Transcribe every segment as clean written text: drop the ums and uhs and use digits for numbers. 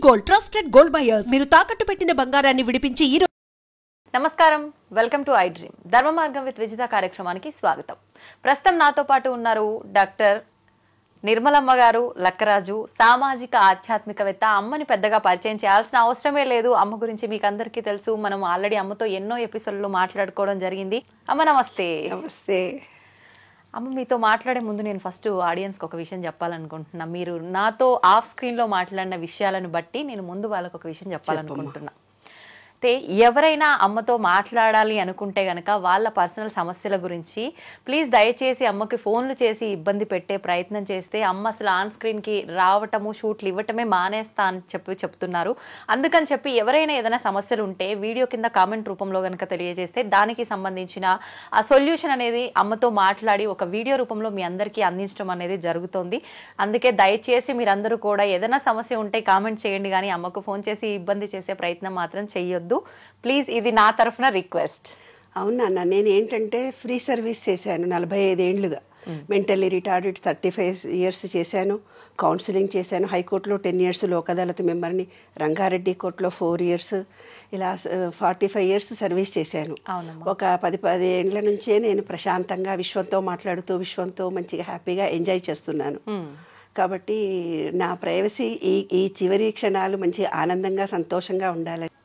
Gold trusted gold buyers మీరు తాకట్టు పెట్టిన బంగారాన్ని విడిపించి నమస్కారం, వెల్కమ్ టు ఐ డ్రీమ్ ధర్మ మార్గం విత్ విజిత కార్యక్రమానికి స్వాగతం. ప్రస్తుతం నాతో పాటు ఉన్నారు డాక్టర్ నిర్మలమ్మ గారు లక్కరాజు, సామాజిక ఆధ్యాత్మికవేత్త. అమ్మని పెద్దగా పరిచయం చేయాల్సిన అవసరమే లేదు, అమ్మ గురించి మీకు అందరికీ తెలుసు. మనం ఆల్రెడీ అమ్మతో ఎన్నో ఎపిసోడ్లు మాట్లాడుకోవడం జరిగింది. అమ్మ నమస్తే. నమస్తే అమ్మ, మీతో మాట్లాడే ముందు నేను ఫస్ట్ ఆడియన్స్కి ఒక విషయం చెప్పాలనుకుంటున్నా. మీరు నాతో ఆఫ్ స్క్రీన్లో మాట్లాడిన విషయాలను బట్టి నేను ముందు వాళ్ళకు ఒక విషయం చెప్పాలనుకుంటున్నా. అయితే ఎవరైనా అమ్మతో మాట్లాడాలి అనుకుంటే గనక వాళ్ళ పర్సనల్ సమస్యల గురించి ప్లీజ్ దయచేసి అమ్మకి ఫోన్లు చేసి ఇబ్బంది పెట్టే ప్రయత్నం చేస్తే అమ్మ అసలు ఆన్ స్క్రీన్కి రావటము, షూట్లు ఇవ్వటమే మానేస్తా అని చెప్తున్నారు. అందుకని చెప్పి ఎవరైనా ఏదైనా సమస్యలు ఉంటే వీడియో కింద కామెంట్ రూపంలో కనుక తెలియజేస్తే దానికి సంబంధించిన ఆ సొల్యూషన్ అనేది అమ్మతో మాట్లాడి ఒక వీడియో రూపంలో మీ అందరికీ అందించడం అనేది జరుగుతుంది. అందుకే దయచేసి మీరందరూ కూడా ఏదైనా సమస్య ఉంటే కామెంట్ చేయండి, కానీ అమ్మకు ఫోన్ చేసి ఇబ్బంది చేసే ప్రయత్నం మాత్రం చెయ్యొద్దు ప్లీజ్. ఇది నా తరఫున రిక్వెస్ట్. అవునా, నేను ఏంటంటే ఫ్రీ సర్వీస్ చేశాను 45 ఏళ్ళుగా. మెంటల్లీ రిటార్డెడ్ 35 years చేశాను. కౌన్సిలింగ్ చేశాను. హైకోర్టులో 10 years లోక్ అదాలత్ మెంబర్ని, రంగారెడ్డి కోర్టులో 4 years, ఇలా 45 years సర్వీస్ చేశాను. ఒక 10 ఏళ్ళ నుంచే నేను ప్రశాంతంగా విశ్వంతో మాట్లాడుతూ విశ్వంతో మంచిగా హ్యాపీగా ఎంజాయ్ చేస్తున్నాను. కాబట్టి నా ప్రైవసీ ఈ చివరి క్షణాలు మంచి ఆనందంగా సంతోషంగా ఉండాలని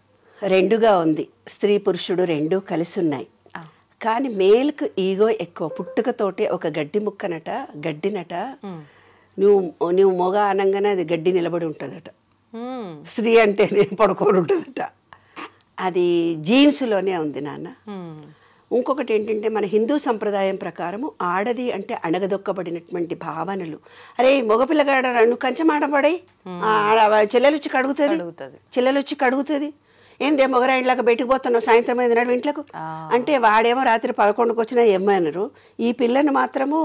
రెండుగా ఉంది. స్త్రీ పురుషుడు రెండూ కలిసి ఉన్నాయి. కానీ మేల్కు ఈగో ఎక్కువ. పుట్టుకతోటే ఒక గడ్డి ముక్కనట, గడ్డినట, నువ్వు మొగ అనగానే అది గడ్డి నిలబడి ఉంటుందట. స్త్రీ అంటే నేను పడుకొని ఉంటుందట. అది జీన్స్లోనే ఉంది నాన్న. ఇంకొకటి ఏంటంటే మన హిందూ సంప్రదాయం ప్రకారము ఆడది అంటే అణగదొక్కబడినటువంటి భావనలు. అరే మగపిల్లగాడ నువ్వు కంచెం ఆడబడి చెల్లెలొచ్చి కడుగుతుంది, ఏందే మొగరాయిలాగా బయటకు పోతున్నావు సాయంత్రం 5 నాడు ఇంట్లోకి అంటే వాడేమో రాత్రి 11కి వచ్చినా ఏమన్నారు. ఈ పిల్లను మాత్రము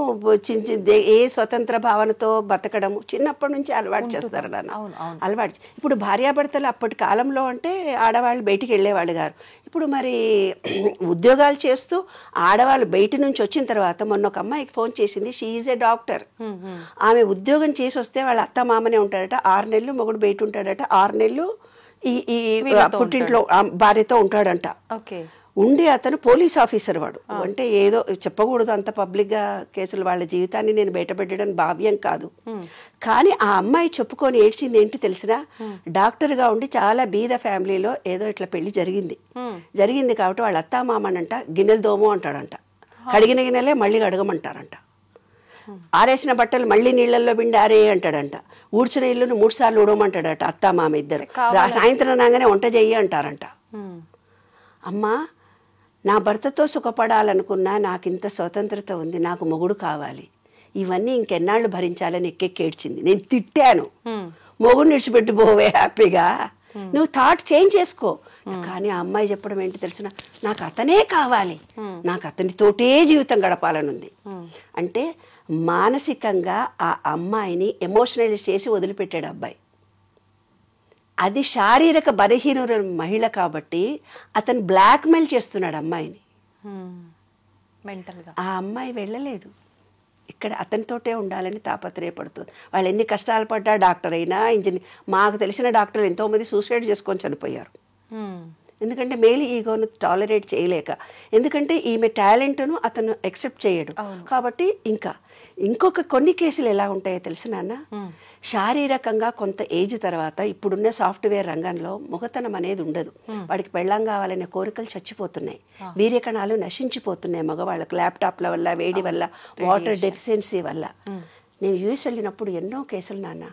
ఏ స్వతంత్ర భావనతో బతకడము చిన్నప్పటి నుంచి అలవాటు చేస్తారు నాన్న. అలవాటు. ఇప్పుడు భార్యాభర్తలు అప్పటి కాలంలో అంటే ఆడవాళ్ళు బయటికి వెళ్ళేవాళ్ళు గారు. ఇప్పుడు మరి ఉద్యోగాలు చేస్తూ ఆడవాళ్ళు బయట నుంచి వచ్చిన తర్వాత మొన్న ఒక అమ్మాయికి ఫోన్ చేసింది. She is a doctor. ఆమె ఉద్యోగం చేసి వస్తే వాళ్ళ అత్త మామనే ఉంటాడట. 6 నెలలు మొగుడు బయట ఉంటాడట. 6 నెలలు ఈ పుట్టింట్లో భార్యతో ఉంటాడంట. ఉండి అతను పోలీస్ ఆఫీసర్. వాడు అంటే ఏదో చెప్పకూడదు అంత పబ్లిక్గా కేసులు, వాళ్ళ జీవితాన్ని నేను బయటపెట్టడం భావ్యం కాదు. కానీ ఆ అమ్మాయి చెప్పుకొని ఏడ్చింది ఏంటి తెలిసినా, డాక్టర్గా ఉండి చాలా బీద ఫ్యామిలీలో ఏదో ఇట్లా పెళ్లి జరిగింది కాబట్టి వాళ్ళ అత్తా మామనంట గిన్నెలు దోము అంటాడంట. కడిగిన గిన్నెలే మళ్ళీ కడగమంటారంట. ఆరేసిన బట్టలు మళ్ళీ నీళ్లలో పిండి ఆరే అంటాడంట. ఊడ్చిన ఇల్లును 3 సార్లు ఊడమంటాడట అత్తా మామ ఇద్దరు. సాయంత్రం రాగానే వంట చెయ్యి అంటారంట. అమ్మా, నా భర్తతో సుఖపడాలనుకున్నా నాకింత స్వతంత్రత ఉంది, నాకు మొగుడు కావాలి, ఇవన్నీ ఇంకెన్నాళ్ళు భరించాలని ఎక్కెక్కేడ్చింది. నేను తిట్టాను, మొగుడు నిడిచిపెట్టి పోవే హ్యాపీగా, నువ్వు థాట్ చేంజ్ చేసుకో. కానీ ఆ అమ్మాయి చెప్పడం ఏంటి తెలిసిన, నాకు అతనే కావాలి, నాకు అతనితోటే జీవితం గడపాలని ఉంది. అంటే మానసికంగా ఆ అమ్మాయిని ఎమోషనలైజ్ చేసి వదిలిపెట్టాడు అబ్బాయి. అది శారీరక బలహీన మహిళ కాబట్టి అతను బ్లాక్మెయిల్ చేస్తున్నాడు అమ్మాయిని. ఆ అమ్మాయి వెళ్ళలేదు, ఇక్కడ అతనితోటే ఉండాలని తాపత్రయపడుతుంది. వాళ్ళు ఎన్ని కష్టాలు పడ్డా, డాక్టర్ అయినా ఇంజనీర్, మాకు తెలిసిన డాక్టర్లు ఎంతోమంది సూసైడ్ చేసుకొని చనిపోయారు. ఎందుకంటే మేలు ఈగోను టాలరేట్ చేయలేక, ఎందుకంటే ఈమె టాలెంట్ను అతను యాక్సెప్ట్ చేయడు కాబట్టి. ఇంకొక కొన్ని కేసులు ఎలా ఉంటాయో తెలుసు నాన్న, శారీరకంగా కొంత ఏజ్ తర్వాత ఇప్పుడున్న సాఫ్ట్వేర్ రంగంలో మొగతనం అనేది ఉండదు. వాడికి పెళ్ళాం కావాలనే కోరికలు చచ్చిపోతున్నాయి, వీర్యకణాలు నశించిపోతున్నాయి మగవాళ్ళకు, ల్యాప్టాప్ల వల్ల, వేడి వల్ల, వాటర్ డెఫిషియన్సీ వల్ల. నేను యూఎస్ వెళ్ళినప్పుడు ఎన్నో కేసులు నాన్న.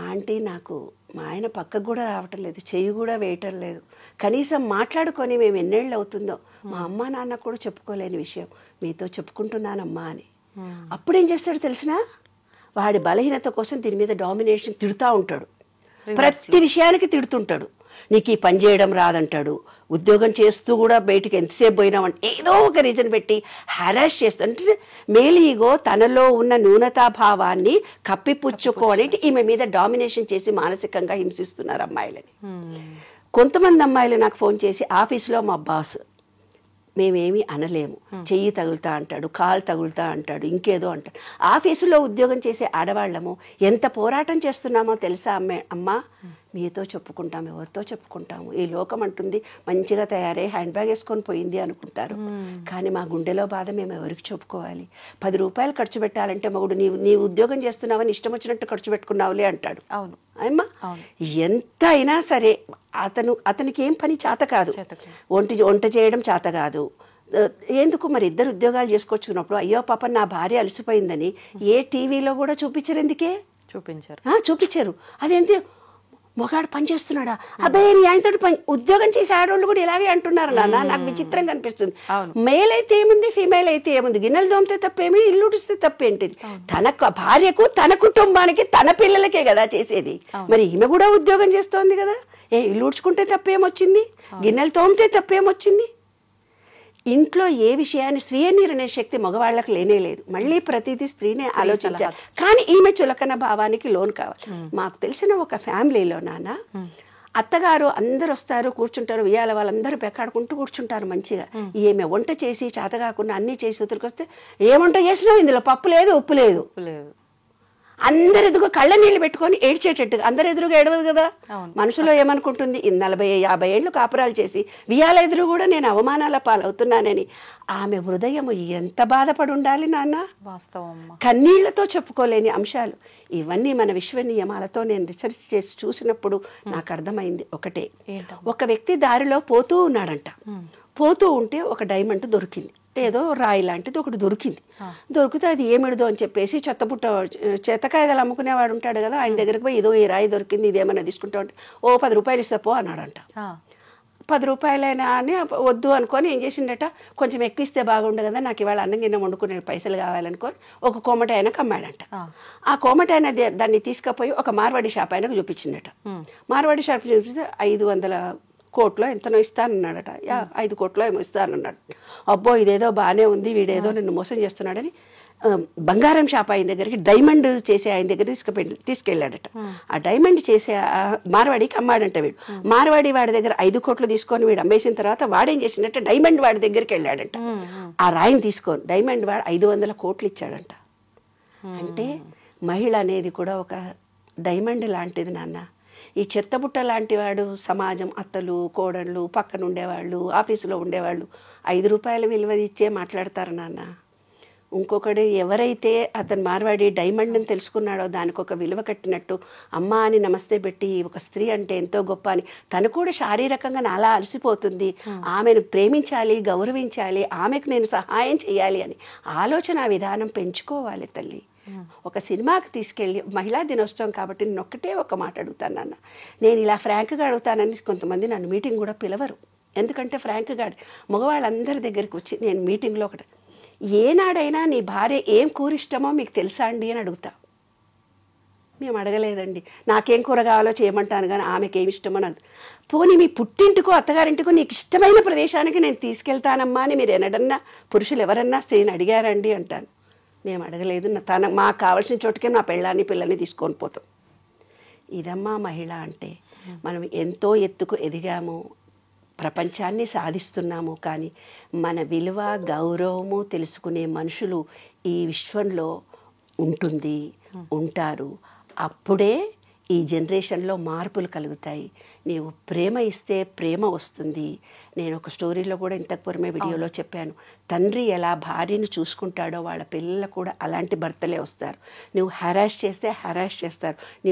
ఆంటీ, నాకు మా ఆయన పక్కకు కూడా రావటం లేదు, చెయ్యి కూడా వేయటం లేదు, కనీసం మాట్లాడుకొని మేము ఎన్నేళ్ళు అవుతుందో మా అమ్మ నాన్న కూడా చెప్పుకోలేని విషయం మీతో చెప్పుకుంటున్నానమ్మా అని. అప్పుడేం చేస్తాడు తెలిసినా, వాడి బలహీనత కోసం దీని మీద డామినేషన్ తిడుతూ ఉంటాడు, ప్రతి విషయానికి తిడుతుంటాడు. నీకు ఈ పని చేయడం రాదంటాడు, ఉద్యోగం చేస్తూ కూడా బయటికి ఎంతసేపు పోయినామంటే ఏదో ఒక రీజన్ పెట్టి హ్యారాస్ చేస్తూ, అంటే మేల్ ఈగో తనలో ఉన్న న్యూనతాభావాన్ని కప్పిపుచ్చుకోవడానికి ఈమె మీద డామినేషన్ చేసి మానసికంగా హింసిస్తున్నారు అమ్మాయిలని. కొంతమంది అమ్మాయిలు నాకు ఫోన్ చేసి, ఆఫీస్లో మా బాస్ మేమేమీ అనలేము, చెయ్యి తగులుతా అంటాడు, కాలు తగులుతా అంటాడు, ఇంకేదో అంటాడు. ఆఫీసులో ఉద్యోగం చేసే ఆడవాళ్ళము ఎంత పోరాటం చేస్తున్నామో తెలుసా అమ్మ, మీతో చెప్పుకుంటాం, ఎవరితో చెప్పుకుంటాము? ఈ లోకం అంటుంది మంచిగా తయారై హ్యాండ్ బ్యాగ్ వేసుకొని పోయింది అనుకుంటారు, కానీ మా గుండెలో బాధ మేము ఎవరికి చెప్పుకోవాలి? 10 రూపాయలు ఖర్చు పెట్టాలంటే మగుడు నీవు ఉద్యోగం చేస్తున్నావని ఇష్టం వచ్చినట్టు ఖర్చు పెట్టుకున్నావులే అంటాడు. అవును అమ్మా, ఎంత అయినా సరే అతనికి ఏం పని చేత కాదు, వంట చేయడం చేత కాదు. ఎందుకు మరి ఇద్దరు ఉద్యోగాలు చేసుకొచ్చుకున్నప్పుడు అయ్యో పాప నా భార్య అలసిపోయిందని ఏ టీవీలో కూడా చూపించరు. ఎందుకే చూపించారు? అదేంటి మొగాడు పని చేస్తున్నాడా, అబ్బాయి నీ ఆయనతో పని ఉద్యోగం చేసే ఆడవాళ్ళు కూడా ఇలాగే అంటున్నారు నాన్న. నాకు విచిత్రంగా అనిపిస్తుంది. మేల్ అయితే ఏముంది, ఫీమేల్ అయితే ఏముంది? గిన్నెలు దోమితే తప్పేమి, ఇల్లు ఉడిస్తే తప్పేంటిది? తన భార్యకు, తన కుటుంబానికి, తన పిల్లలకే కదా చేసేది. మరి ఈమె కూడా ఉద్యోగం చేస్తోంది కదా. ఇల్లు ఉడ్చుకుంటే తప్పేమొచ్చింది, గిన్నెలు తోమితే తప్పేమొచ్చింది? ఇంట్లో ఏ విషయాన్ని స్వీయ నిర్ణయ శక్తి మగవాళ్ళకి లేనే లేదు. మళ్ళీ ప్రతిదీ స్త్రీనే ఆలోచించాలి. కానీ ఈమె చులకన భావానికి లోన్ కావాలి. మాకు తెలిసిన ఒక ఫ్యామిలీలో నాన్న, అత్తగారు అందరు వస్తారు, కూర్చుంటారు, ఉయ్యాల వాళ్ళందరూ పెక్కాడుకుంటూ కూర్చుంటారు మంచిగా. ఈమె వంట చేసి చేత కాకుండా అన్నీ చేసి ఉతురికొస్తే, ఏ వంట చేసినావు, ఇందులో పప్పు లేదు, ఉప్పు లేదు. అందరు ఎదుగు కళ్ళ నీళ్ళు పెట్టుకొని ఏడ్చేటట్టుగా. అందరు ఎదురుగా ఏడవదు కదా. మనసులో ఏమనుకుంటుంది, 40-50 ఏళ్ళు కాపురాలు చేసి వియాల ఎదురు కూడా నేను అవమానాల పాలవుతున్నానని ఆమె హృదయము ఎంత బాధపడి ఉండాలి నాన్న. కన్నీళ్లతో చెప్పుకోలేని అంశాలు ఇవన్నీ. మన విశ్వ నియమాలతో నేను రీసెర్చ్ చేసి చూసినప్పుడు నాకు అర్థమైంది ఒకటే. ఒక వ్యక్తి దారిలో పోతూ ఉన్నాడంట. పోతూ ఉంటే ఒక డైమండ్ దొరికింది, ఏదో రాయి లాంటిది ఒకటి దొరికింది. దొరికితే అది ఏమిడదో అని చెప్పేసి చెత్తకాయలు అమ్ముకునేవాడు ఉంటాడు కదా, ఆయన దగ్గరికి పోయి ఇదో ఈ రాయి దొరికింది, ఇదేమన్నా తీసుకుంటా ఉంటే, 10 రూపాయలు ఇస్తా పో అన్నాడంట. 10 రూపాయలైనా అని వద్దు అనుకొని ఏం చేసిండట, కొంచెం ఎక్కువ ఇస్తే బాగుండు కదా, నాకు ఇవాళ అన్నం గిన్నె వండుకునే పైసలు కావాలనుకొని ఒక కోమట ఆయనకు అమ్మాడంట. ఆ కోమట ఆయన దాన్ని తీసుకుపోయి ఒక మార్వాడి షాప్ ఆయనకు చూపించిండట. మార్వాడి షాప్ చూపిస్తే 500 కోట్లో ఎంతనో ఇస్తానన్నాడట. 5 కోట్లో ఏమో ఇస్తానన్నాడు. అబ్బో ఇదేదో బాగానే ఉంది, వీడేదో నిన్ను మోసం చేస్తున్నాడని బంగారం షాప్ ఆయన దగ్గరికి, డైమండ్ చేసే ఆయన దగ్గర తీసుకెళ్ళాడట. ఆ డైమండ్ చేసే మార్వాడికి అమ్మాడంట వీడు. మార్వాడి వాడి దగ్గర 5 కోట్లు తీసుకొని వీడు అమ్మేసిన తర్వాత వాడేం చేసిందంటే డైమండ్ వాడి దగ్గరికి వెళ్ళాడంట. ఆ రాయిని తీసుకొని డైమండ్ వాడు 500 కోట్లు ఇచ్చాడంట. అంటే మహిళ అనేది కూడా ఒక డైమండ్ లాంటిది నాన్న. ఈ చెత్తబుట్ట లాంటి వాడు సమాజం, అత్తలు, కోడళ్ళు, పక్కన ఉండేవాళ్ళు, ఆఫీసులో ఉండేవాళ్ళు 5 రూపాయల విలువ ఇచ్చే మాట్లాడతారు నాన్న. ఇంకొకడు ఎవరైతే అతను మార్వాడి డైమండ్ అని తెలుసుకున్నాడో దానికి ఒక విలువ కట్టినట్టు అమ్మ అని నమస్తే పెట్టి ఒక స్త్రీ అంటే ఎంతో గొప్ప అని తను కూడా శారీరకంగా నాలా అలసిపోతుంది, ఆమెను ప్రేమించాలి, గౌరవించాలి, ఆమెకు నేను సహాయం చేయాలి అని ఆలోచన విధానం పెంచుకోవాలి తల్లి. ఒక సినిమాకి తీసుకెళ్ళి మహిళా దినోత్సవం కాబట్టి నేను ఒక్కటే ఒక మాట అడుగుతాను నాన్న. నేను ఇలా ఫ్రాంక్గా అడుగుతానని కొంతమంది నన్ను మీటింగ్ కూడా పిలవరు. ఎందుకంటే ఫ్రాంక్గా మగవాళ్ళందరి దగ్గరికి వచ్చి నేను మీటింగ్లో ఒకటి, ఏనాడైనా నీ భార్య ఏం కూర ఇష్టమో మీకు తెలుసా అండి అని అడుగుతా. మేము అడగలేదండి, నాకేం కూర కావాలో చేయమంటాను కానీ ఆమెకి ఏమి ఇష్టమో నాకు. పోనీ మీ పుట్టింటికో అత్తగారింటికో నీకు ఇష్టమైన ప్రదేశానికి నేను తీసుకెళ్తానమ్మా అని మీరు ఎన్నడన్నా పురుషులు ఎవరన్నా స్త్రీని అడిగారండి అంటాను. మేము అడగలేదు. మాకు కావాల్సిన చోటుకే నా పిల్లని తీసుకొని పోతాం. ఇదమ్మా మహిళ అంటే. మనం ఎంతో ఎత్తుకు ఎదిగాము, ప్రపంచాన్ని సాధిస్తున్నాము, కానీ మన విలువ గౌరవము తెలుసుకునే మనుషులు ఈ విశ్వంలో ఉంటారు. అప్పుడే ఈ జనరేషన్లో మార్పులు కలుగుతాయి. నీవు ప్రేమ ఇస్తే ప్రేమ వస్తుంది. నేను ఒక స్టోరీలో కూడా ఇంతకు పూర్వమే వీడియోలో చెప్పాను, తండ్రి ఎలా భార్యను చూసుకుంటాడో వాళ్ళ పిల్లలు కూడా అలాంటి భర్తలే వస్తారు. నువ్వు హెరాస్ చేస్తే హెరాస్ చేస్తారు.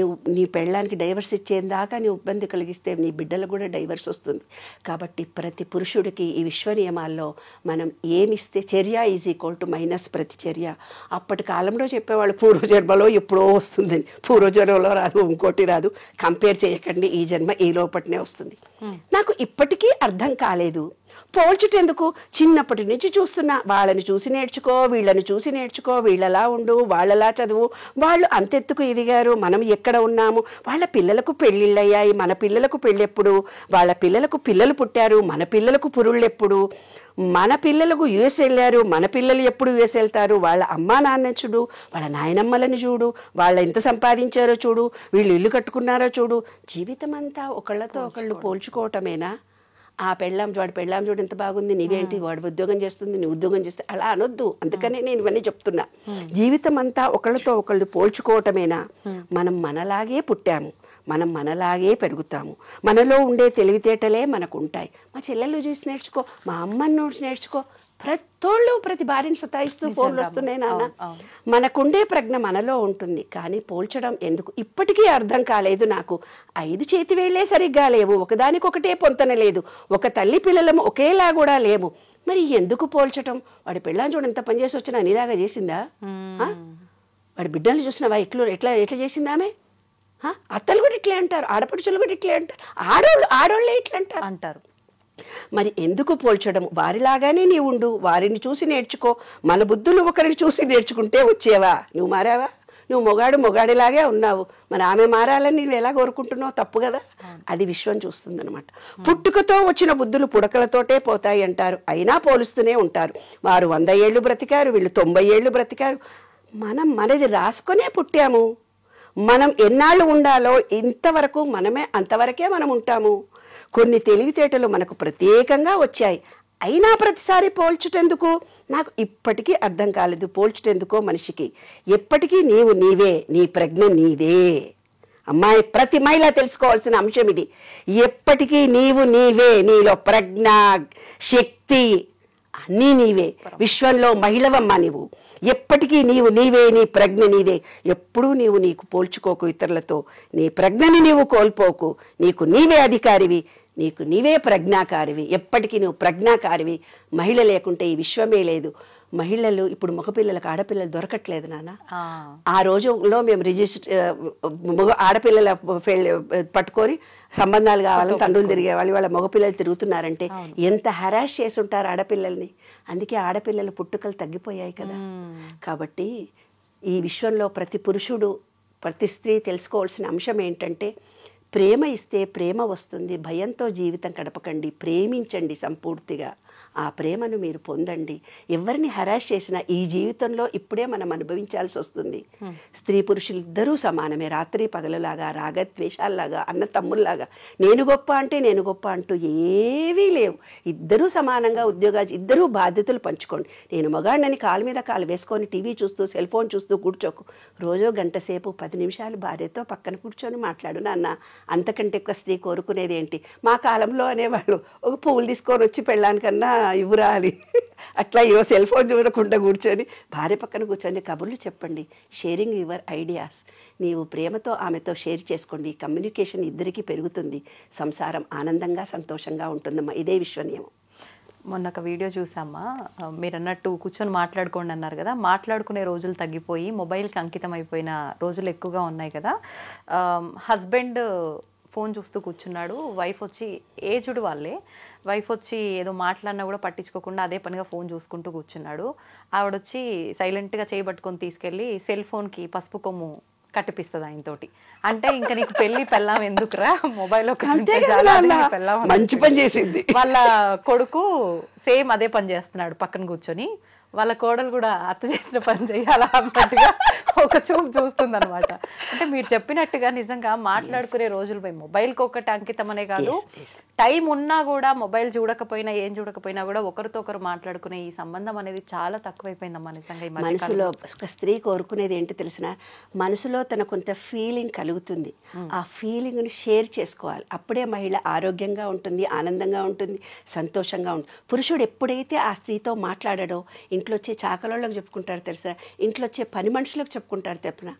నీ పెళ్ళానికి డైవర్స్ ఇచ్చేదాకా నీవు ఇబ్బంది కలిగిస్తే నీ బిడ్డలకు కూడా డైవర్స్ వస్తుంది. కాబట్టి ప్రతి పురుషుడికి ఈ విశ్వ నియమాల్లో మనం ఏమిస్తే చర్య ఈజ్ ఈక్వల్ టు మైనస్ ప్రతిచర్య. అప్పటి కాలంలో చెప్పేవాళ్ళు పూర్వజన్మలో ఎప్పుడో వస్తుందని. పూర్వజన్మలో రాదు, ఇంకోటి రాదు, కంపేర్ చేయకండి, ఈ జన్మ ఈ లోపటినే వస్తుంది. నాకు ఇప్పటికీ అర్థం కాలేదు. పోల్చుటెందుకు? చిన్నప్పటి నుంచి చూస్తున్నా, వాళ్ళని చూసి నేర్చుకో, వీళ్ళని చూసి నేర్చుకో, వీళ్ళలా ఉండు, వాళ్ళలా చదువు, వాళ్ళు అంతెత్తుకు ఎదిగారు, మనం ఎక్కడ ఉన్నాము, వాళ్ళ పిల్లలకు పెళ్ళిళ్ళు అయ్యాయి, మన పిల్లలకు పెళ్ళెప్పుడు, వాళ్ళ పిల్లలకు పిల్లలు పుట్టారు, మన పిల్లలకు పురుళ్ళెప్పుడు, మన పిల్లలకు యుఎస్ వెళ్ళారు, మన పిల్లలు ఎప్పుడు యుఎస్ వెళ్తారు, వాళ్ళ అమ్మా నాన్న చూడు, వాళ్ళ నాయనమ్మలని చూడు, వాళ్ళు ఎంత సంపాదించారో చూడు, వీళ్ళు ఇల్లు కట్టుకున్నారో చూడు. జీవితం అంతా ఒకళ్ళతో ఒకళ్ళు పోల్చుకోవటమేనా? వాడి పెళ్ళాం చూడు ఎంత బాగుంది, నీవేంటి, వాడు ఉద్యోగం చేస్తుంది, నీ ఉద్యోగం చేస్తే అలా అనొద్దు. అందుకనే నేను ఇవన్నీ చెప్తున్నా. జీవితం అంతా ఒకళ్ళతో ఒకళ్ళు పోల్చుకోవటమేనా? మనం మనలాగే పుట్టాము, మనం మనలాగే పెరుగుతాము, మనలో ఉండే తెలివితేటలే మనకు ఉంటాయి. మా చెల్లెళ్ళు చూసి నేర్చుకో, మా అమ్మని చూసి నేర్చుకో. ప్రతి భార్యని సతాయిస్తూ ఫోన్లు వస్తున్నాయి నాన్న. మనకుండే ప్రజ్ఞ మనలో ఉంటుంది, కానీ పోల్చడం ఎందుకు ఇప్పటికీ అర్థం కాలేదు నాకు. 5 చేతి వేళ్లే సరిగ్గా లేవు, ఒకదానికొకటే పొంతన లేదు, ఒక తల్లి పిల్లలము ఒకేలా కూడా లేము, మరి ఎందుకు పోల్చటం? వాడి పెళ్ళాన్ని చూడ ఎంత పనిచేసి వచ్చినా నీలాగా చేసిందా? వాడి బిడ్డలు చూసినావా ఎట్లా చేసిందా ఆమె? అత్తలు కూడా ఇట్లే అంటారు, ఆడపడుచులు కూడా ఇట్లే అంటారు, ఆడోళ్ళే ఇట్లా అంటారు. మరి ఎందుకు పోల్చడం? వారిలాగానే నీ ఉండు, వారిని చూసి నేర్చుకో. మన బుద్ధులు ఒకరిని చూసి నేర్చుకుంటే వచ్చేవా? నువ్వు మారావా? నువ్వు మొగాడిలాగే ఉన్నావు, మరి ఆమె మారాలని నువ్వు ఎలా కోరుకుంటున్నావు? తప్పు కదా. అది విశ్వం చూస్తుంది అనమాట. పుట్టుకతో వచ్చిన బుద్ధులు పుడకలతోటే పోతాయి అంటారు, అయినా పోలుస్తూనే ఉంటారు. వారు 100 ఏళ్ళు బ్రతికారు, వీళ్ళు 90 ఏళ్ళు బ్రతికారు. మనది రాసుకొనే పుట్టాము. మనం ఎన్నాళ్ళు ఉండాలో ఇంతవరకు మనమే, అంతవరకే మనం ఉంటాము. కొన్ని తెలివితేటలు మనకు ప్రత్యేకంగా వచ్చాయి, అయినా ప్రతిసారి పోల్చుటెందుకు? నాకు ఇప్పటికీ అర్థం కాలేదు. పోల్చుటెందుకో మనిషికి. ఎప్పటికీ నీవు నీవే, నీ ప్రజ్ఞ నీదే. అమ్మాయి, ప్రతి మహిళ తెలుసుకోవాల్సిన అంశం ఇది. ఎప్పటికీ నీవు నీవే, నీలో ప్రజ్ఞ, శక్తి అన్నీ నీవే. విశ్వంలో మహిళవమ్మ నీవు. ఎప్పటికీ నీవు నీవే, నీ ప్రజ్ఞ నీదే. ఎప్పుడూ నీకు పోల్చుకోకు ఇతరులతో. నీ ప్రజ్ఞని నీవు కోల్పోకు. నీకు నీవే అధికారివి, నీకు నీవే ప్రజ్ఞాకారివి. ఎప్పటికీ నువ్వు ప్రజ్ఞాకారివి. మహిళ లేకుంటే ఈ విశ్వమే లేదు. మహిళలు ఇప్పుడు మగపిల్లలకు ఆడపిల్లలు దొరకట్లేదు నాన్న. ఆ రోజుల్లో మేము ఆడపిల్లల పట్టుకొని సంబంధాలు కావాలని తండ్రులు తిరిగేవాళ్ళు. వాళ్ళ మగపిల్లలు తిరుగుతున్నారంటే ఎంత హెరాస్ చేసి ఉంటారు ఆడపిల్లల్ని. అందుకే ఆడపిల్లల పుట్టుకలు తగ్గిపోయాయి కదా. కాబట్టి ఈ విశ్వంలో ప్రతి పురుషుడు, ప్రతి స్త్రీ తెలుసుకోవాల్సిన అంశం ఏంటంటే, ప్రేమ ఇస్తే ప్రేమ వస్తుంది. భయంతో జీవితం గడపకండి, ప్రేమించండి సంపూర్తిగా. ఆ ప్రేమను మీరు పొందండి. ఎవరిని హెరాస్ చేసినా ఈ జీవితంలో ఇప్పుడే మనం అనుభవించాల్సి వస్తుంది. స్త్రీ పురుషులు ఇద్దరూ సమానమే, రాత్రి పగలులాగా, రాగద్వేషాల్లాగా, అన్న తమ్ముల్లాగా. నేను గొప్ప అంటే నేను గొప్ప అంటూ ఏవీ లేవు. ఇద్దరూ సమానంగా ఉద్యోగాలు, ఇద్దరూ బాధ్యతలు పంచుకోండి. నేను మగాడినని కాలు మీద కాలు వేసుకొని టీవీ చూస్తూ, సెల్ ఫోన్ చూస్తూ కూర్చోకు. రోజు గంట సేపు 10 నిమిషాలు భార్యతో పక్కన కూర్చొని మాట్లాడు నాన్న. అంతకంటే ఎక్కువ స్త్రీ కోరుకునేది ఏంటి? మా కాలంలో అనేవాళ్ళు, ఒక పువ్వులు తీసుకొని వచ్చి పెళ్ళానికన్నా ఇవ్వరా అని. అట్లా సెల్ ఫోన్ చూడకుండా కూర్చొని భార్య పక్కన కూర్చొని కబుర్లు చెప్పండి. Sharing your ideas. నీవు ప్రేమతో ఆమెతో షేర్ చేసుకోండి. కమ్యూనికేషన్ ఇద్దరికీ పెరుగుతుంది. సంసారం ఆనందంగా, సంతోషంగా ఉంటుందమ్మా. ఇదే విశ్వనియమం. మొన్న ఒక వీడియో చూసామ్మా, మీరు అన్నట్టు కూర్చొని మాట్లాడుకోండి అన్నారు కదా. మాట్లాడుకునే రోజులు తగ్గిపోయి మొబైల్కి అంకితం అయిపోయిన రోజులు ఎక్కువగా ఉన్నాయి కదా. హస్బెండ్ ఫోన్ చూస్తూ కూర్చున్నాడు, వైఫ్ వచ్చి, ఏజ్డ్ వాళ్ళే, వైఫ్ వచ్చి ఏదో మాట్లాడినా కూడా పట్టించుకోకుండా అదే పనిగా ఫోన్ చూసుకుంటూ కూర్చున్నాడు. ఆవిడొచ్చి సైలెంట్గా చేయబట్టుకొని తీసుకెళ్ళి సెల్ ఫోన్కి పసుపు కొమ్ము కట్టిపిస్తుంది ఆయనతోటి. అంటే ఇంకా నీకు పెళ్ళాం ఎందుకురా, మొబైల్ మంచి పని చేసింది. వాళ్ళ కొడుకు సేమ్ అదే పని చేస్తున్నాడు పక్కన కూర్చొని. వాళ్ళ కోడలు కూడా అత్త చేసిన పని చేయాలా అన్నట్టుగా ఒక చూపు చూస్తుంది అనమాట. అంటే మీరు చెప్పినట్టుగా నిజంగా మాట్లాడుకునే రోజులు పోయి మొబైల్కి ఒకటి అంకితం అనే కాదు, టైం ఉన్నా కూడా మొబైల్ చూడకపోయినా ఏం చూడకపోయినా కూడా ఒకరితో ఒకరు మాట్లాడుకునే ఈ సంబంధం అనేది చాలా తక్కువైపోయిందమ్మా నిజంగా. మనసులో ఒక స్త్రీ కోరుకునేది ఏంటి తెలిసిన, మనసులో తన కొంత ఫీలింగ్ కలుగుతుంది. ఆ ఫీలింగ్ని షేర్ చేసుకోవాలి. అప్పుడే మహిళ ఆరోగ్యంగా ఉంటుంది, ఆనందంగా ఉంటుంది, సంతోషంగా ఉంటుంది. పురుషుడు ఎప్పుడైతే ఆ స్త్రీతో మాట్లాడాడో, ఇంట్లో వచ్చే చాకలోళ్ళకి చెప్పుకుంటారు తెలుసా, ఇంట్లో వచ్చే పని మనుషులకు చెప్పుకుంటారు తెప్పున.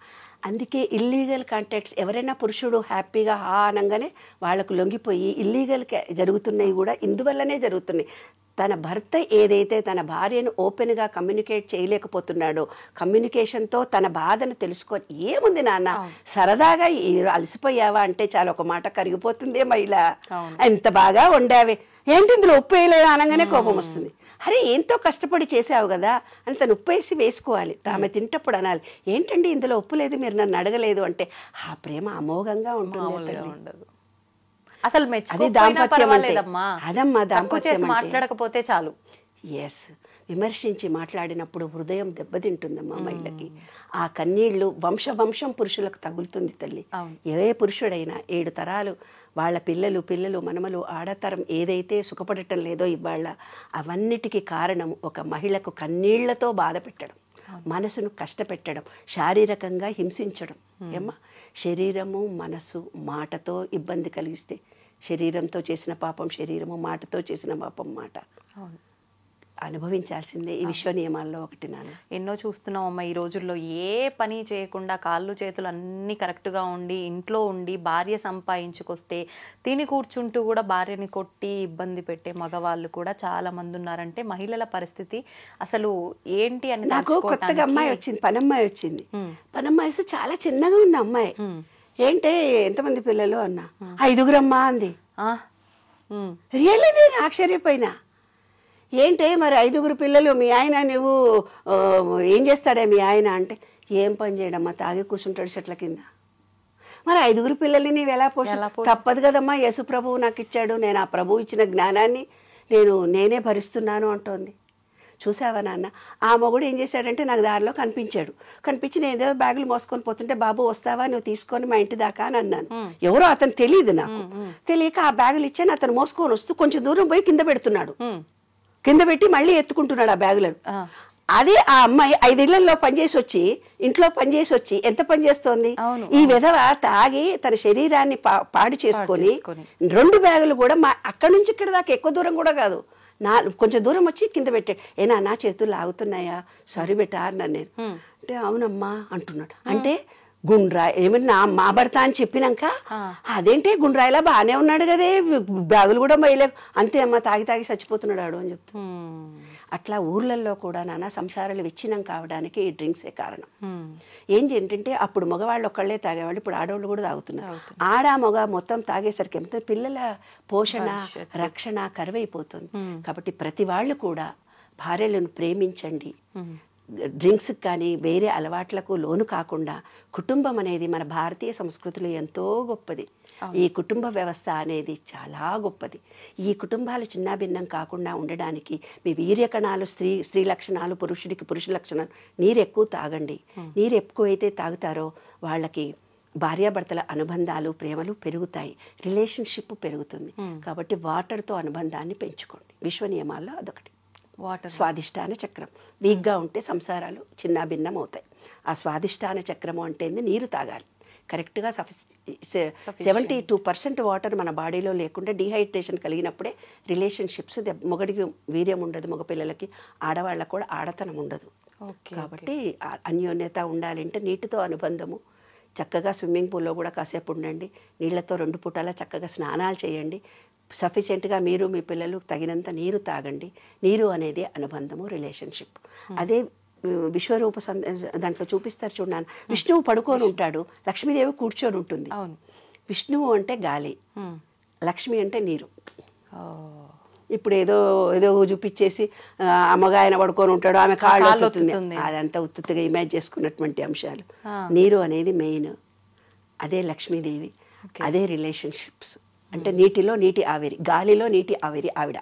అందుకే ఇల్లీగల్ కాంటాక్ట్స్, ఎవరైనా పురుషుడు హ్యాపీగా అనగానే వాళ్ళకు లొంగిపోయి ఇల్లీగల్ జరుగుతున్నాయి కూడా ఇందువల్లనే జరుగుతున్నాయి. తన భర్త ఏదైతే తన భార్యను ఓపెన్గా కమ్యూనికేట్ చేయలేకపోతున్నాడో, కమ్యూనికేషన్తో తన బాధను తెలుసుకొని, ఏముంది నాన్న సరదాగా అలసిపోయావా అంటే చాలా ఒక మాట కరిగిపోతుందే మహిళ, ఎంత బాగా వండావే, ఏంటి ఇందులో ఉప్పు వేయలేదు అనగానే కోపం వస్తుంది. అరే ఎంతో కష్టపడి చేసావు కదా అని తను ఉప్పు వేసి వేసుకోవాలి. ఆమె తింటప్పుడు అనాలి, ఏంటండి ఇందులో ఉప్పు లేదు, మీరు నన్ను అడగలేదు అంటే. ఆ ప్రేమ అమోఘంగా ఉంటుంది. అసలు అది దాంపత్యం. అదమ్మా దాంపత్యం మాట్లాడకపోతే చాలు. ఎస్, విమర్శించి మాట్లాడినప్పుడు హృదయం దెబ్బతింటుందమ్మా మహిళకి. ఆ కన్నీళ్లు వంశం పురుషులకు తగులుతుంది తల్లి. ఏ పురుషుడైనా 7 తరాలు వాళ్ళ పిల్లలు మనమలు ఆడతరం ఏదైతే సుఖపడటం లేదో ఇవాళ, అవన్నిటికీ కారణం ఒక మహిళకు కన్నీళ్లతో బాధ పెట్టడం, మనసును కష్టపెట్టడం, శారీరకంగా హింసించడం. ఏమ్మా, శరీరము మనసు మాటతో ఇబ్బంది కలిగిస్తే శరీరంతో చేసిన పాపం శరీరము, మాటతో చేసిన పాపం మాట. అనుభవించాల్సిందే. ఈ విశ్వ నియమాల్లో ఒకటి నాన్న. ఎన్నో చూస్తున్నాం అమ్మ ఈ రోజుల్లో. ఏ పని చేయకుండా కాళ్ళు చేతులు అన్నీ కరెక్ట్గా ఉండి ఇంట్లో ఉండి భార్య సంపాదించుకొస్తే తిని కూర్చుంటూ కూడా భార్యని కొట్టి ఇబ్బంది పెట్టే మగవాళ్ళు కూడా చాలా మంది ఉన్నారంటే మహిళల పరిస్థితి అసలు ఏంటి అని. నాకు కొత్తగా అమ్మాయి వచ్చింది, పనమ్మాయి వచ్చింది. పనమ్మాయి చాలా చిన్నగా ఉంది అమ్మాయి. ఏంటే ఎంతమంది పిల్లలు అన్నా, 5 అమ్మా అంది. రియల్లీ నేను ఆశ్చర్యపోయినా. ఏంటే మరి 5 పిల్లలు, మీ ఆయన నువ్వు ఏం చేస్తాడే మీ ఆయన అంటే, ఏం పని చేయడమ్మా, తాగి కూర్చుంటాడు చెట్ల కింద. మరి 5 పిల్లల్ని నీవు ఎలా తప్పదు కదమ్మా, యేసు ప్రభువు నాకు ఇచ్చాడు, నేను ఆ ప్రభువు ఇచ్చిన జ్ఞానాన్ని నేనే భరిస్తున్నాను అంటోంది. చూసావా నాన్న, ఆ మొగుడు ఏం చేశాడంటే నాకు దారిలో కనిపించి నేను ఏదో బ్యాగులు మోసుకొని పోతుంటే, బాబు వస్తావా నువ్వు తీసుకొని మా ఇంటి దాకా అని అన్నాను. ఎవరో అతను తెలియదు నాకు, తెలియక ఆ బ్యాగులు ఇచ్చాను. అతను మోసుకొని వస్తూ కొంచెం దూరం పోయి కింద పెడుతున్నాడు, కింద పెట్టి మళ్ళీ ఎత్తుకుంటున్నాడు ఆ బ్యాగులను. అదే ఆ అమ్మాయి 5 ఇళ్లలో ఇంట్లో పనిచేసి వచ్చి ఎంత పని చేస్తోంది. ఈ విధవ తాగి తన శరీరాన్ని పాడు చేసుకొని 2 బ్యాగులు కూడా అక్కడి నుంచి ఇక్కడ దాకా ఎక్కువ దూరం కూడా కాదు, కొంచెం దూరం వచ్చి కింద పెట్టాడు. నా చేతులు లాగుతున్నాయా, సారీ బెటా అన్నాను నేను. అంటే అవునమ్మా అంటున్నాడు. అంటే గుండ్రాయి ఏమన్నా మా భర్త అని చెప్పినాక, అదేంటి గుండ్రాయిలా బాగానే ఉన్నాడు కదే, బ్యాగులు కూడా మైలే, అంతే అమ్మ తాగి చచ్చిపోతున్నాడు అని చెప్తా. అట్లా ఊర్లలో కూడా నాన్న సంసారాలు విచ్ఛిన్నం కావడానికి ఈ డ్రింక్సే కారణం. ఏంటంటే అప్పుడు మగవాళ్ళు ఒక్కళ్ళే తాగేవాళ్ళు, ఇప్పుడు ఆడవాళ్ళు కూడా తాగుతున్నారు. మగ మొత్తం తాగేసరికి ఏమవుతుంది, పిల్లల పోషణ రక్షణ కరువైపోతుంది. కాబట్టి ప్రతి వాళ్ళు కూడా భార్యలను ప్రేమించండి. డ్రింక్స్ కానీ వేరే అలవాట్లకు లోను కాకుండా కుటుంబం అనేది మన భారతీయ సంస్కృతిలో ఎంతో గొప్పది. ఈ కుటుంబ వ్యవస్థ అనేది చాలా గొప్పది. ఈ కుటుంబాలు చిన్నాభిన్నం కాకుండా ఉండడానికి మీ వీర్య కణాలు స్త్రీ లక్షణాలు, పురుషుడికి పురుష లక్షణాలు. నీరు ఎక్కువ తాగండి. నీరు ఎక్కువైతే తాగుతారో వాళ్ళకి భార్యాభర్తల అనుబంధాలు ప్రేమలు పెరుగుతాయి, రిలేషన్షిప్ పెరుగుతుంది. కాబట్టి వాటర్తో అనుబంధాన్ని పెంచుకోండి. విశ్వ నియమాల్లో అదొకటి. స్వాదిష్టాన చక్రం వీక్గా ఉంటే సంసారాలు చిన్నాభిన్నం అవుతాయి. ఆ స్వాదిష్టాన చక్రము అంటే నీరు తాగాలి కరెక్ట్గా. 72% వాటర్ మన బాడీలో లేకుండా డీహైడ్రేషన్ కలిగినప్పుడే రిలేషన్షిప్స్, మొగడికి వీర్యం ఉండదు, మగపిల్లలకి, ఆడవాళ్ళకు కూడా ఆడతనం ఉండదు. కాబట్టి అన్యోన్యత ఉండాలంటే నీటితో అనుబంధము. చక్కగా స్విమ్మింగ్ పూల్లో కూడా కాసేపు ఉండండి, నీళ్లతో 2 పూటలా చక్కగా స్నానాలు చేయండి. సఫిషియెంట్గా మీరు మీ పిల్లలు తగినంత నీరు తాగండి. నీరు అనేది అనుబంధము, రిలేషన్షిప్. అదే విశ్వరూప దాంట్లో చూపిస్తారు చూడన్నాను. విష్ణువు పడుకొని ఉంటాడు, లక్ష్మీదేవి కూర్చొని ఉంటుంది. విష్ణువు అంటే గాలి, లక్ష్మి అంటే నీరు. ఇప్పుడు ఏదో చూపించేసి అమ్మగాయన పడుకొని ఉంటాడు, ఆమె కాళ్ళు వస్తుంది, అదంతా ఉత్తుగా ఇమేజ్ చేసుకున్నటువంటి అంశాలు. నీరు అనేది మెయిన్, అదే లక్ష్మీదేవి, అదే రిలేషన్షిప్స్. అంటే నీటిలో నీటి ఆవిరి, గాలిలో నీటి ఆవిరి ఆవిడ.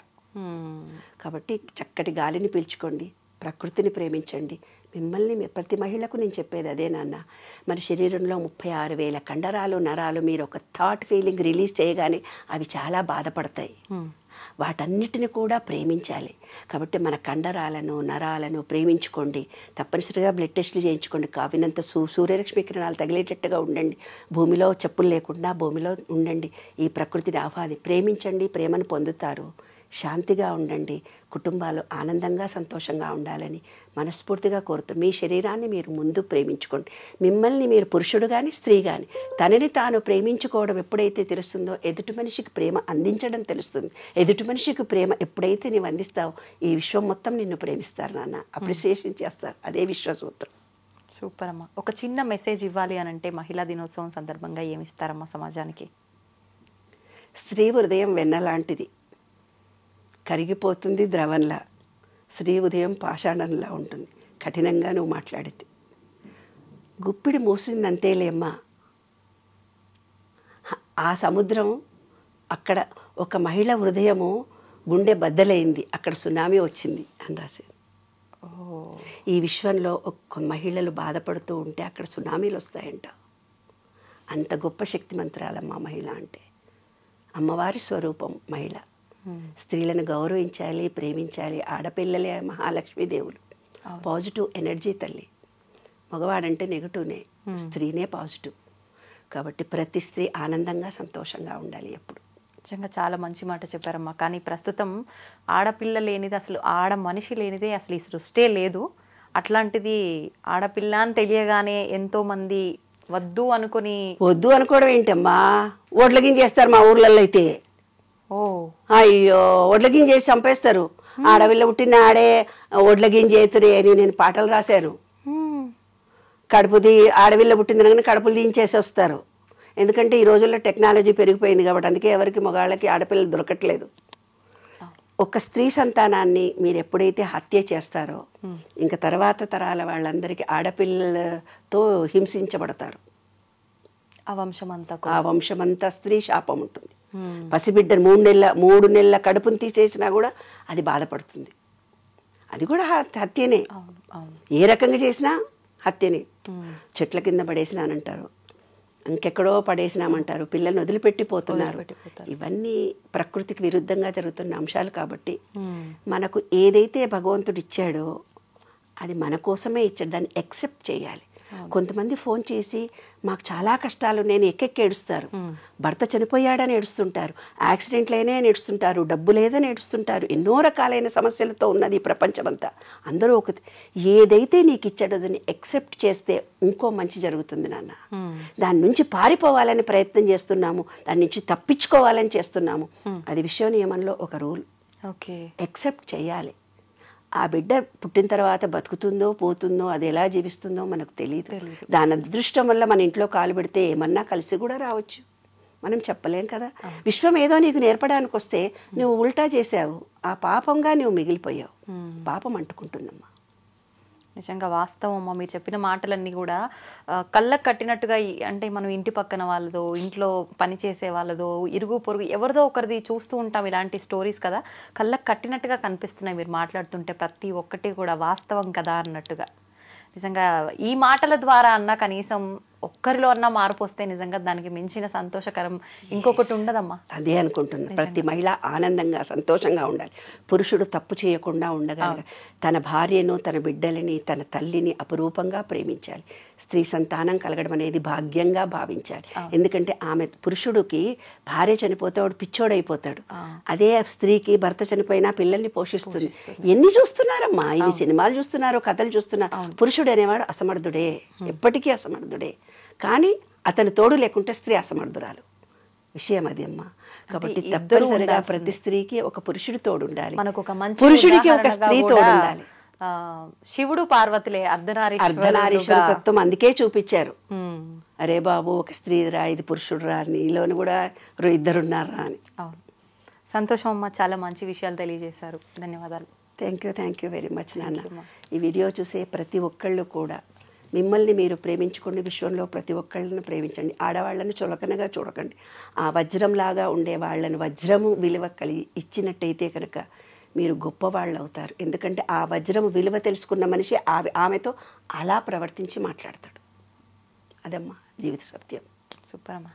కాబట్టి చక్కటి గాలిని పీల్చుకోండి, ప్రకృతిని ప్రేమించండి. మిమ్మల్ని ప్రతి మహిళకు నేను చెప్పేది అదే నాన్న. మన శరీరంలో 36,000 కండరాలు, నరాలు. మీరు ఒక థాట్ ఫీలింగ్ రిలీజ్ చేయగానే అవి చాలా బాధపడతాయి. వాటన్నిటిని కూడా ప్రేమించాలి. కాబట్టి మన కండరాలను, నరాలను ప్రేమించుకోండి. తప్పనిసరిగా బ్లడ్ టెస్టులు చేయించుకోండి. కావినంత సూర్యరశ్మి కిరణాలు తగిలేటట్టుగా ఉండండి. భూమిలో చెప్పులు లేకుండా భూమిలో ఉండండి. ఈ ప్రకృతిని ప్రేమించండి, ప్రేమను పొందుతారు. శాంతిగా ఉండండి. కుటుంబాలు ఆనందంగా సంతోషంగా ఉండాలని మనస్ఫూర్తిగా కోరుతూ మీ శరీరాన్ని మీరు ముందు ప్రేమించుకోండి. మిమ్మల్ని మీరు పురుషుడు కానీ స్త్రీ కానీ తనని తాను ప్రేమించుకోవడం ఎప్పుడైతే తెలుస్తుందో ఎదుటి మనిషికి ప్రేమ అందించడం తెలుస్తుంది. ఎదుటి మనిషికి ప్రేమ ఎప్పుడైతే నీవు అందిస్తావో ఈ విశ్వం మొత్తం నిన్ను ప్రేమిస్తారు నాన్న, అప్రిసియేషన్ చేస్తారు. అదే విశ్వసూత్రం. సూపర్ అమ్మ. ఒక చిన్న మెసేజ్ ఇవ్వాలి అని అంటే మహిళా దినోత్సవం సందర్భంగా ఏమిస్తారమ్మా సమాజానికి? స్త్రీ హృదయం వెన్నలాంటిది, కరిగిపోతుంది ద్రవంలా. స్త్రీ ఉదయం పాషాణంలా ఉంటుంది. కఠినంగా నువ్వు మాట్లాడితే గుప్పిడి మూసిందంతేలేమ్మా. ఆ సముద్రం అక్కడ ఒక మహిళ హృదయము గుండె బద్దలైంది, అక్కడ సునామీ వచ్చింది అని రాశారు. ఈ విశ్వంలో ఒక్క మహిళలు బాధపడుతూ ఉంటే అక్కడ సునామీలు వస్తాయంట. అంత గొప్ప శక్తిమంతురాలమ్మ మహిళ అంటే. అమ్మవారి స్వరూపం మహిళ. స్త్రీలను గౌరవించాలి, ప్రేమించాలి. ఆడపిల్లలే మహాలక్ష్మీదేవులు. పాజిటివ్ ఎనర్జీ తల్లి. మగవాడంటే నెగటివ్నే, స్త్రీనే పాజిటివ్. కాబట్టి ప్రతి స్త్రీ ఆనందంగా సంతోషంగా ఉండాలి ఎప్పుడు. నిజంగా చాలా మంచి మాట చెప్పారమ్మా. కానీ ప్రస్తుతం ఆడపిల్ల లేనిది, అసలు ఆడ మనిషి లేనిదే అసలు ఈ సృష్టే లేదు. అట్లాంటిది ఆడపిల్ల అని తెలియగానే ఎంతోమంది వద్దు అనుకోవడం ఏంటమ్మా, ఓట్లగిం చేస్తారు మా ఊర్లలో అయితే. అయ్యో, ఓట్లగిం చేసి చంపేస్తారు. ఆడపిల్ల పుట్టిన ఆడే ఓట్లగిం చేతురే అని నేను పాటలు రాశాను. ఆడపిల్ల పుట్టిందని కడుపులు దించేసి వస్తారు. ఎందుకంటే ఈ రోజుల్లో టెక్నాలజీ పెరిగిపోయింది కాబట్టి. అందుకే ఎవరికి మగాళ్ళకి ఆడపిల్లలు దొరకట్లేదు. ఒక స్త్రీ సంతానాన్ని మీరు ఎప్పుడైతే హత్య చేస్తారో ఇంకా తర్వాత తరాల వాళ్ళందరికీ ఆడపిల్లలతో హింసించబడతారు. ఆ వంశమంతా స్త్రీ శాపం ఉంటుంది. పసిబిడ్డ 3 నెలల కడుపుని తీసేసినా కూడా అది బాధపడుతుంది. అది కూడా హత్యనే. ఏ రకంగా చేసినా హత్యనే. చెట్ల కింద పడేసినానంటారు, ఇంకెక్కడో పడేసినామంటారు, పిల్లల్ని వదిలిపెట్టిపోతున్నారు. ఇవన్నీ ప్రకృతికి విరుద్ధంగా జరుగుతున్న అంశాలు. కాబట్టి మనకు ఏదైతే భగవంతుడు ఇచ్చాడో అది మన కోసమే ఇచ్చాడు, దాన్ని యాక్సెప్ట్ చేయాలి. కొంతమంది ఫోన్ చేసి మాకు చాలా కష్టాలు, నేను ఎక్కెక్కి ఏడుస్తారు. భర్త చనిపోయాడని ఏడుస్తుంటారు, యాక్సిడెంట్లైనా ఏడుస్తుంటారు, డబ్బు లేదని ఏడుస్తుంటారు. ఎన్నో రకాలైన సమస్యలతో ఉన్నది ఈ ప్రపంచమంతా. అందరూ ఏదైతే నీకు ఇచ్చాడో దాన్ని యాక్సెప్ట్ చేస్తే ఇంకో మంచి జరుగుతుంది నాన్న. దాని నుంచి పారిపోవాలని ప్రయత్నం చేస్తున్నాము, దాని నుంచి తప్పించుకోవాలని చేస్తున్నాము. అది విశ్వ నియమంలో ఒక రూల్. యాక్సెప్ట్ చేయాలి. ఆ బిడ్డ పుట్టిన తర్వాత బతుకుతుందో పోతుందో, అది ఎలా జీవిస్తుందో మనకు తెలియదు. దాని అదృష్టం వల్ల మన ఇంట్లో కాలు పెడితే ఏమన్నా కలిసి కూడా రావచ్చు, మనం చెప్పలేం కదా. విశ్వం ఏదో నీకు నేర్పడానికి వస్తే నువ్వు ఉల్టా చేసావు, ఆ పాపంగా నువ్వు మిగిలిపోయావు. పాపం అంటుకుంటుందమ్మా. నిజంగా వాస్తవం అమ్మ. మీరు చెప్పిన మాటలన్నీ కూడా కళ్ళకు కట్టినట్టుగా. అంటే మనం ఇంటి పక్కన వాళ్ళదో, ఇంట్లో పని చేసే వాళ్ళదో, ఇరుగు పొరుగు ఎవరిదో ఒకరిది చూస్తూ ఉంటాం ఇలాంటి స్టోరీస్ కదా. కళ్ళకు కట్టినట్టుగా కనిపిస్తున్నాయి మీరు మాట్లాడుతుంటే. ప్రతి ఒక్కటి కూడా వాస్తవం కదా అన్నట్టుగా. నిజంగా ఈ మాటల ద్వారా అన్న కనీసం ఒక్కరిలో అన్న మార్పు వస్తే నిజంగా దానికి మించిన సంతోషకరం ఇంకొకటి ఉండదమ్మా. అదే అనుకుంటున్నా. ప్రతి మహిళ ఆనందంగా సంతోషంగా ఉండాలి. పురుషుడు తప్పు చేయకుండా ఉండగలగాలి. తన భార్యను, తన బిడ్డలని, తన తల్లిని అపురూపంగా ప్రేమించాలి. స్త్రీ సంతానం కలగడం అనేది భాగ్యంగా భావించాలి. ఎందుకంటే పురుషుడికి భార్య చనిపోతే వాడు పిచ్చోడైపోతాడు. అదే స్త్రీకి భర్త చనిపోయినా పిల్లల్ని పోషిస్తుంది. ఎన్ని చూస్తున్నారమ్మా, ఇన్ని సినిమాలు చూస్తున్నారు, కథలు చూస్తున్నారు. పురుషుడు అనేవాడు అసమర్థుడే, ఎప్పటికీ అసమర్థుడే. కానీ అతని తోడు లేకుంటే స్త్రీ అసమర్థురాలు. విషయం అది అమ్మా. కాబట్టి తప్పనిసరిగా ప్రతి స్త్రీకి ఒక పురుషుడి తోడు ఉండాలి, పురుషుడికి ఒక స్త్రీ తోడు ఉండాలి. శివుడు పార్వతులే అర్ధనారీశ్వర తత్వం అందుకే చూపించారు. అరే బాబు, ఒక స్త్రీ రా, ఇది పురుషుడు రా, నీలోని కూడా ఇద్దరున్నారా అని. సంతోషం అమ్మ, చాలా మంచి విషయాలు తెలియజేశారు. ధన్యవాదాలు. థ్యాంక్ యూ వెరీ మచ్ నాన్న. ఈ వీడియో చూసే ప్రతి ఒక్కళ్ళు కూడా మిమ్మల్ని మీరు ప్రేమించుకోండి. విశ్వంలో ప్రతి ఒక్కళ్ళని ప్రేమించండి. ఆడవాళ్ళని చులకనగా చూడకండి. ఆ వజ్రంలాగా ఉండే వాళ్ళని వజ్రము విలువ ఇచ్చినట్టయితే కనుక మీరు గొప్పవాళ్ళు అవుతారు. ఎందుకంటే ఆ వజ్రము విలువ తెలుసుకున్న మనిషి ఆమెతో అలా ప్రవర్తించి మాట్లాడతాడు. అదమ్మా జీవిత సత్యం. సూపర్ అమ్మా.